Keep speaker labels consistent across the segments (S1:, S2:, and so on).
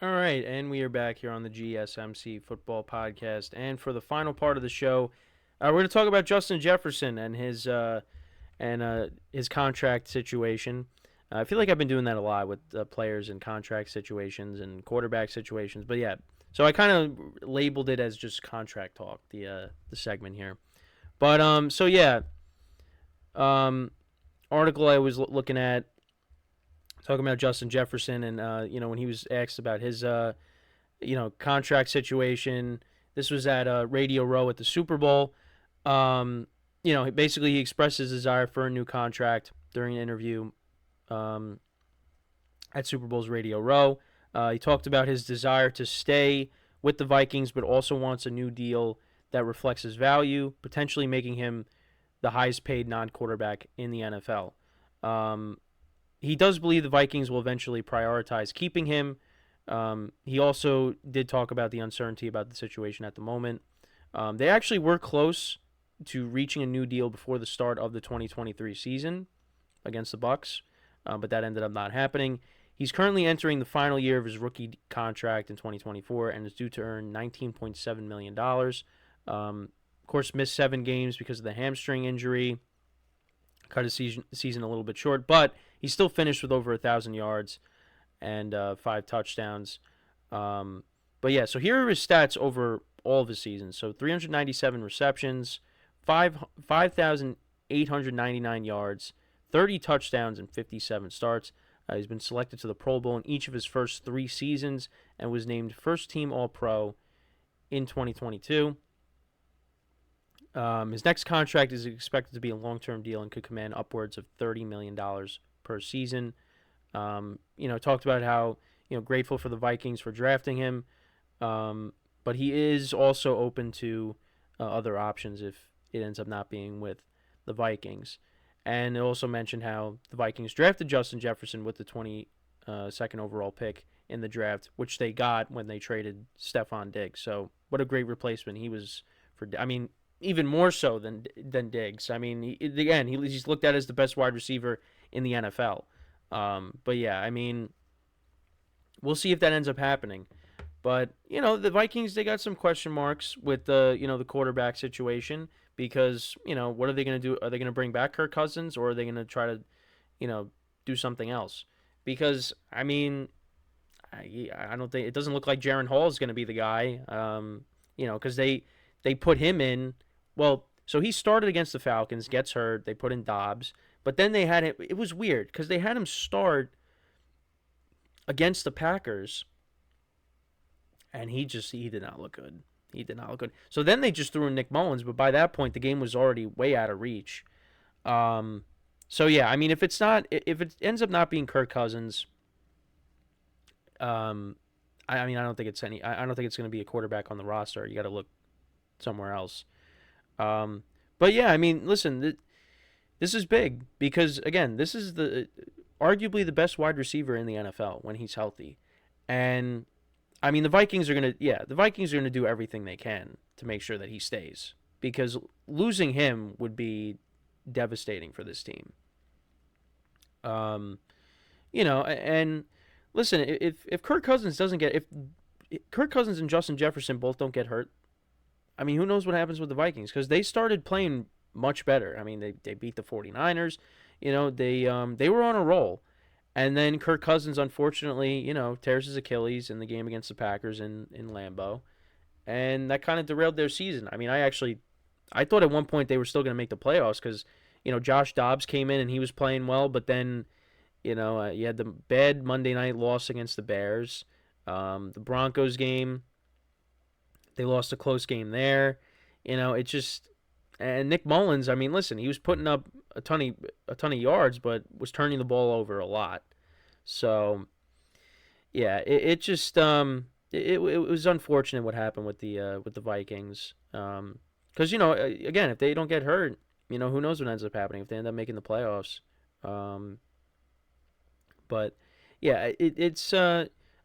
S1: All right, and we are back here on the GSMC Football Podcast. And for the final part of the show, we're going to talk about Justin Jefferson and his contract situation. I feel like I've been doing that a lot with players in contract situations and quarterback situations. But yeah, so I kind of labeled it as just contract talk, the segment here. But so yeah, um, article I was looking at talking about Justin Jefferson and when he was asked about his contract situation. This was at Radio Row at the Super Bowl. Basically he expressed his desire for a new contract during an interview um, at Super Bowl's Radio Row. He talked about his desire to stay with the Vikings, but also wants a new deal that reflects his value, potentially making him the highest paid non quarterback in the NFL. Um, he does believe the Vikings will eventually prioritize keeping him. He also did talk about the uncertainty about the situation at the moment. They actually were close to reaching a new deal before the start of the 2023 season against the Bucks, but that ended up not happening. He's currently entering the final year of his rookie contract in 2024 and is due to earn $19.7 million. Of course, missed 7 games because of the hamstring injury, cut his season a little bit short, but he still finished with over 1,000 yards and 5 touchdowns. But yeah, so here are his stats over all of his seasons. So 397 receptions, 5,899 yards, 30 touchdowns, and 57 starts. He's been selected to the Pro Bowl in each of his first 3 seasons and was named first team All-Pro in 2022. His next contract is expected to be a long-term deal and could command upwards of $30 million per season. Talked about how grateful for the Vikings for drafting him, but he is also open to other options if it ends up not being with the Vikings. And it also mentioned how the Vikings drafted Justin Jefferson with the 22nd overall pick in the draft, which they got when they traded Stephon Diggs. So what a great replacement he was for. I mean, even more so than Diggs. I mean, he's looked at as the best wide receiver in the NFL. But yeah, I mean, we'll see if that ends up happening. But the Vikings, they got some question marks with the quarterback situation because what are they going to do? Are they going to bring back Kirk Cousins or are they going to try to do something else? Because I mean, I don't think it doesn't look like Jaron Hall is going to be the guy. Because they put him in. Well, so he started against the Falcons, gets hurt. They put in Dobbs, but then they had it. It was weird because they had him start against the Packers, and he did not look good. He did not look good. So then they just threw in Nick Mullins, but by that point the game was already way out of reach. So yeah, I mean if it ends up not being Kirk Cousins, I mean I don't think I don't think it's going to be a quarterback on the roster. You got to look somewhere else. But yeah, I mean listen, this is big because again, this is arguably the best wide receiver in the NFL when he's healthy, and I mean, the Vikings are gonna do everything they can to make sure that he stays because losing him would be devastating for this team. Um, and listen, if Kirk Cousins doesn't get if Kirk Cousins and Justin Jefferson both don't get hurt, I mean, who knows what happens with the Vikings because they started playing much better. I mean, they beat the 49ers. They were on a roll. And then Kirk Cousins, unfortunately, tears his Achilles in the game against the Packers in Lambeau, and that kind of derailed their season. I mean, I thought at one point they were still going to make the playoffs because, Josh Dobbs came in and he was playing well, but then, you had the bad Monday night loss against the Bears, the Broncos game, they lost a close game there. It just and Nick Mullins. I mean, listen, he was putting up a ton of yards, but was turning the ball over a lot. So yeah, it just it was unfortunate what happened with the Vikings. Because again, if they don't get hurt, who knows what ends up happening if they end up making the playoffs. Um, but yeah, it's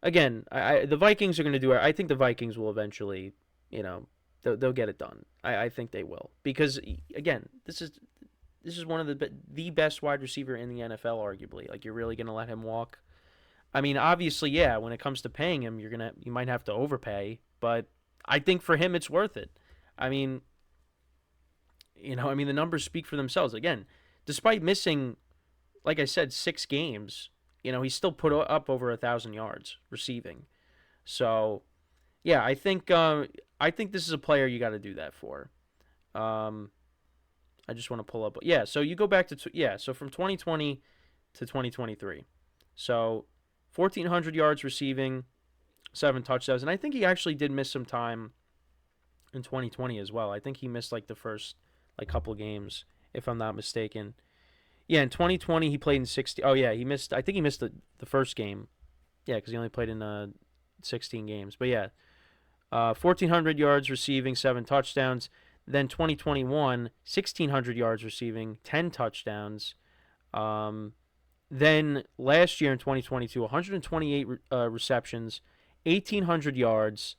S1: again, the Vikings are going to do it. I think the Vikings will eventually, they'll get it done. I think they will because again, this is one of the best wide receiver in the NFL, arguably. Like you're really going to let him walk? I mean, obviously, yeah, when it comes to paying him, you might have to overpay, but I think for him it's worth it. I mean, the numbers speak for themselves. Again, despite missing, like I said, 6 games, he still put up over 1,000 yards receiving. So yeah, I think this is a player you got to do that for. Um, I just want to pull up. Yeah, so you go back to so from 2020 to 2023, so 1,400 yards receiving, 7 touchdowns, and I think he actually did miss some time in 2020 as well. I think he missed like the first like couple of games, if I'm not mistaken. Yeah, in 2020 he played in 60. Oh yeah, he missed. I think he missed the first game. Yeah, because he only played in 16 games. But yeah, 1,400 yards receiving, 7 touchdowns. Then 2021, 1,600 yards receiving, 10 touchdowns. Um, then last year in 2022, 128 receptions, 1,800 yards,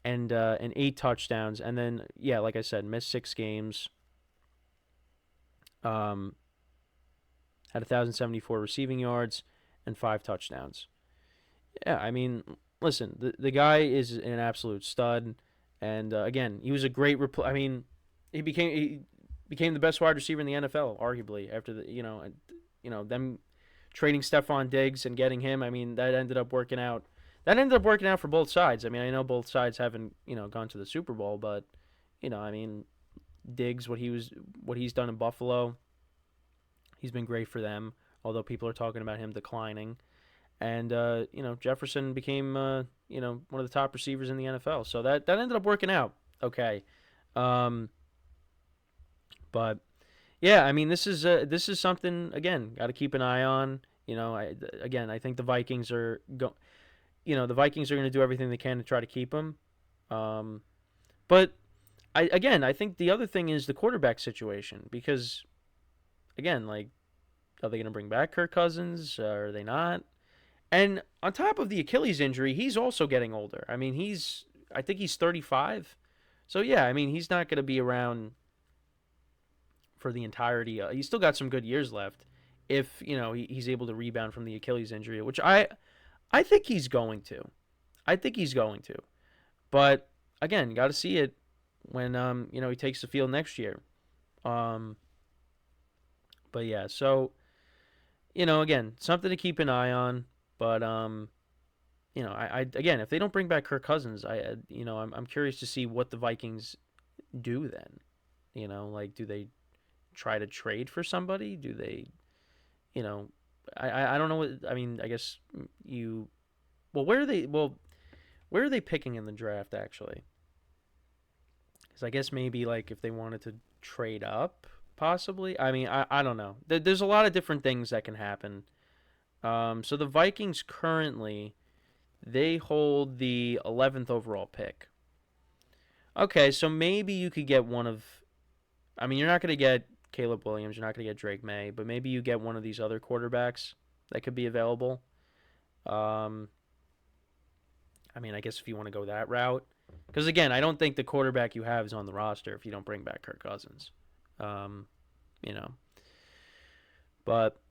S1: and 8 touchdowns. And then, yeah, like I said, missed 6 games. Um, had 1,074 receiving yards and 5 touchdowns. Yeah, I mean, listen, the guy is an absolute stud, and again, he was a great. I mean, he became the best wide receiver in the NFL, arguably after them trading Stephon Diggs and getting him. I mean, that ended up working out. That ended up working out for both sides. I mean, I know both sides haven't gone to the Super Bowl, but I mean, Diggs, what he's done in Buffalo, he's been great for them. Although people are talking about him declining. And Jefferson became one of the top receivers in the NFL. So that ended up working out okay. Um, but yeah, I mean this is something again got to keep an eye on. I think the Vikings are the Vikings are going to do everything they can to try to keep him. Um, but I think the other thing is the quarterback situation because again, like, are they going to bring back Kirk Cousins? Are they not? And on top of the Achilles injury, he's also getting older. I mean, I think he's 35. So yeah, I mean, he's not going to be around for the entirety. He's still got some good years left if, he's able to rebound from the Achilles injury, which I think he's going to. I think he's going to. But again, got to see it when he takes the field next year. Um but yeah, so again, something to keep an eye on. But I again, if they don't bring back Kirk Cousins, I'm curious to see what the Vikings do then. Like, do they try to trade for somebody? Do they, I don't know what I mean. I guess well, where are they picking in the draft actually? Because I guess maybe like if they wanted to trade up, possibly. I mean, I don't know. There's a lot of different things that can happen. So the Vikings currently, they hold the 11th overall pick. Okay, so maybe you could get one of, I mean, you're not going to get Caleb Williams, you're not going to get Drake May, but maybe you get one of these other quarterbacks that could be available. Um, I mean, I guess if you want to go that route. Because again, I don't think the quarterback you have is on the roster if you don't bring back Kirk Cousins. Um, you know, but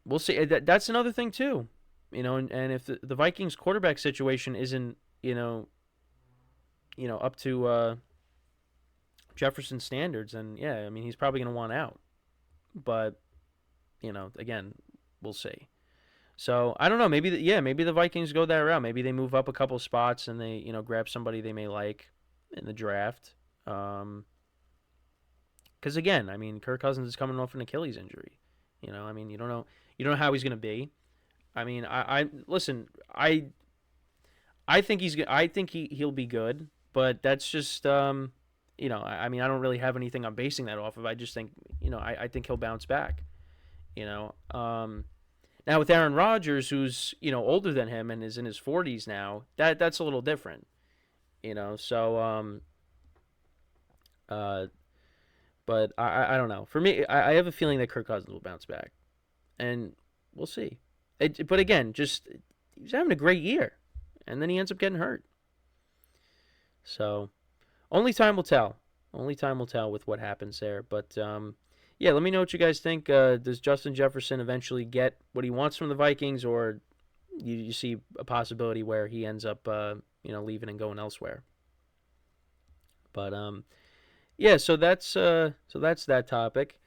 S1: we'll see. That's another thing too. And if the Vikings quarterback situation isn't, up to Jefferson standards, then yeah, I mean he's probably going to want out. But again, we'll see. So I don't know. Maybe the Vikings go that route. Maybe they move up a couple spots and they grab somebody they may like in the draft. Because again, I mean Kirk Cousins is coming off an Achilles injury. I mean you don't know how he's going to be. I mean I listen. I think he'll be good, but that's just I mean I don't really have anything I'm basing that off of. I just think I think he'll bounce back. Now with Aaron Rodgers, who's older than him and is in his 40s now, that's a little different. So but I don't know. For me, I have a feeling that Kirk Cousins will bounce back, and we'll see. But again, just he's having a great year, and then he ends up getting hurt. So only time will tell. Only time will tell with what happens there. But yeah, let me know what you guys think. Does Justin Jefferson eventually get what he wants from the Vikings, or you see a possibility where he ends up leaving and going elsewhere. But yeah, so that's that topic.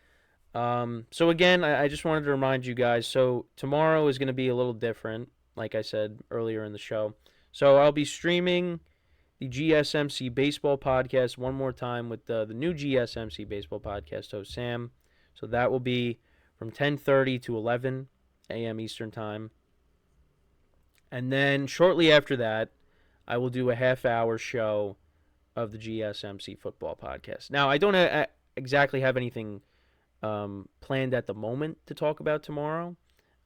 S1: So again, I just wanted to remind you guys. So tomorrow is going to be a little different, like I said earlier in the show. So I'll be streaming the GSMC Baseball Podcast one more time with the new GSMC Baseball Podcast host, Sam. So that will be from 10:30 to 11 a.m. Eastern Time. And then shortly after that, I will do a half-hour show of the GSMC Football Podcast. Now, I don't exactly have anything planned at the moment to talk about tomorrow,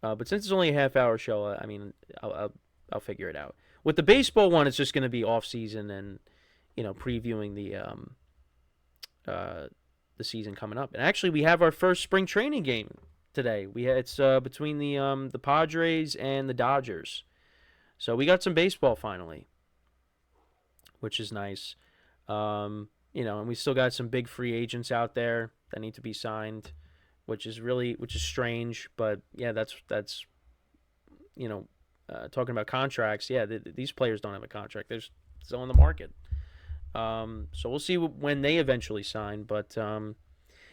S1: but since it's only a half-hour show, I mean, I'll figure it out. With the baseball one, it's just going to be off-season and previewing the season coming up. And actually, we have our first spring training game today. It's between the Padres and the Dodgers, so we got some baseball finally, which is nice. And we still got some big free agents out there that need to be signed, which is strange. But yeah, that's talking about contracts. Yeah, these players don't have a contract. They're still on the market. So we'll see when they eventually sign. But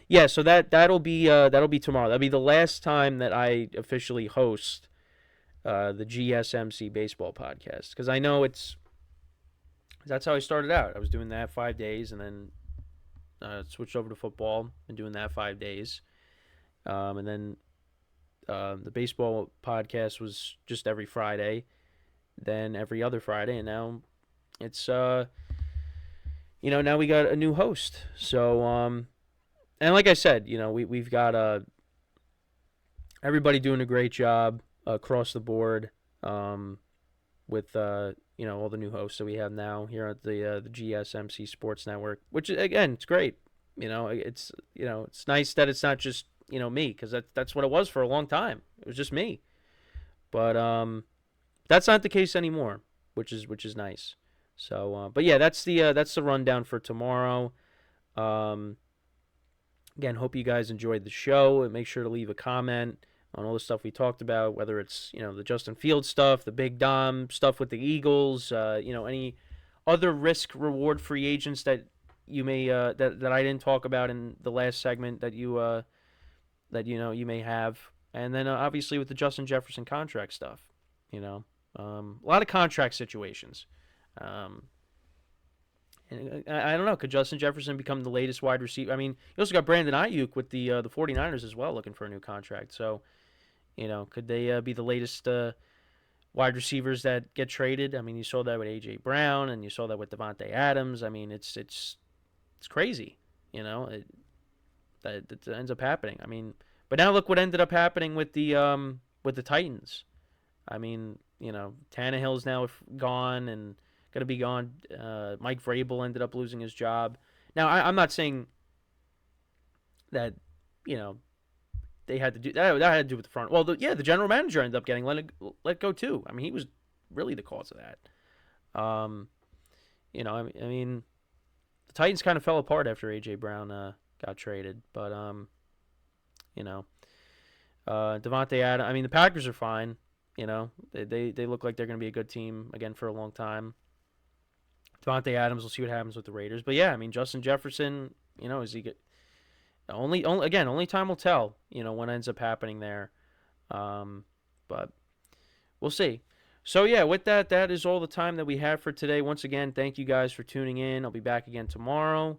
S1: yeah, so that'll be tomorrow. That'll be the last time that I officially host the GSMC Baseball Podcast, because I know that's how I started out. I was doing that 5 days, and then switched over to football and doing that 5 days. And then the baseball podcast was just every Friday, then every other Friday, and now it's now we got a new host. So and like I said, we've got everybody doing a great job across the board with all the new hosts that we have now here at the GSMC Sports Network, which again, it's great. It's nice that it's not just me, because that's what it was for a long time. It was just me, but that's not the case anymore, which is nice. So, but yeah, that's the rundown for tomorrow. Again, hope you guys enjoyed the show, and make sure to leave a comment on all the stuff we talked about, whether it's the Justin Fields stuff, the Big Dom stuff with the Eagles, any other risk reward free agents that you may that I didn't talk about in the last segment that you you may have, and then obviously with the Justin Jefferson contract stuff, a lot of contract situations. And I don't know, could Justin Jefferson become the latest wide receiver? I mean, you also got Brandon Ayuk with the 49ers as well, looking for a new contract. So, could they be the latest wide receivers that get traded? I mean, you saw that with A.J. Brown, and you saw that with Devontae Adams. I mean, it's crazy, that ends up happening. I mean, but now look what ended up happening with the Titans. I mean, Tannehill's now gone and going to be gone. Mike Vrabel ended up losing his job. Now, I'm not saying that, they had to do that. That had to do with the front. Well, the general manager ended up getting let go too. I mean, he was really the cause of that. I mean, the Titans kind of fell apart after A.J. Brown got traded. But, Devontae Adams, I mean, the Packers are fine. They look like they're going to be a good team again for a long time. Devontae Adams, we'll see what happens with the Raiders. But yeah, I mean, Justin Jefferson, is he only time will tell, what ends up happening there. But we'll see. So yeah, with that is all the time that we have for today. Once again, thank you guys for tuning in. I'll be back again tomorrow.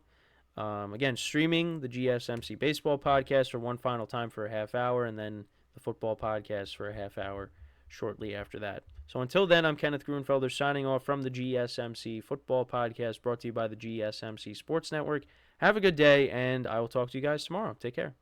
S1: Again, streaming the GSMC Baseball Podcast for one final time for a half hour, and then the football podcast for a half hour shortly after that. So until then, I'm Kenneth Grunfelder signing off from the GSMC Football Podcast, brought to you by the GSMC Sports Network. Have a good day, and I will talk to you guys tomorrow. Take care.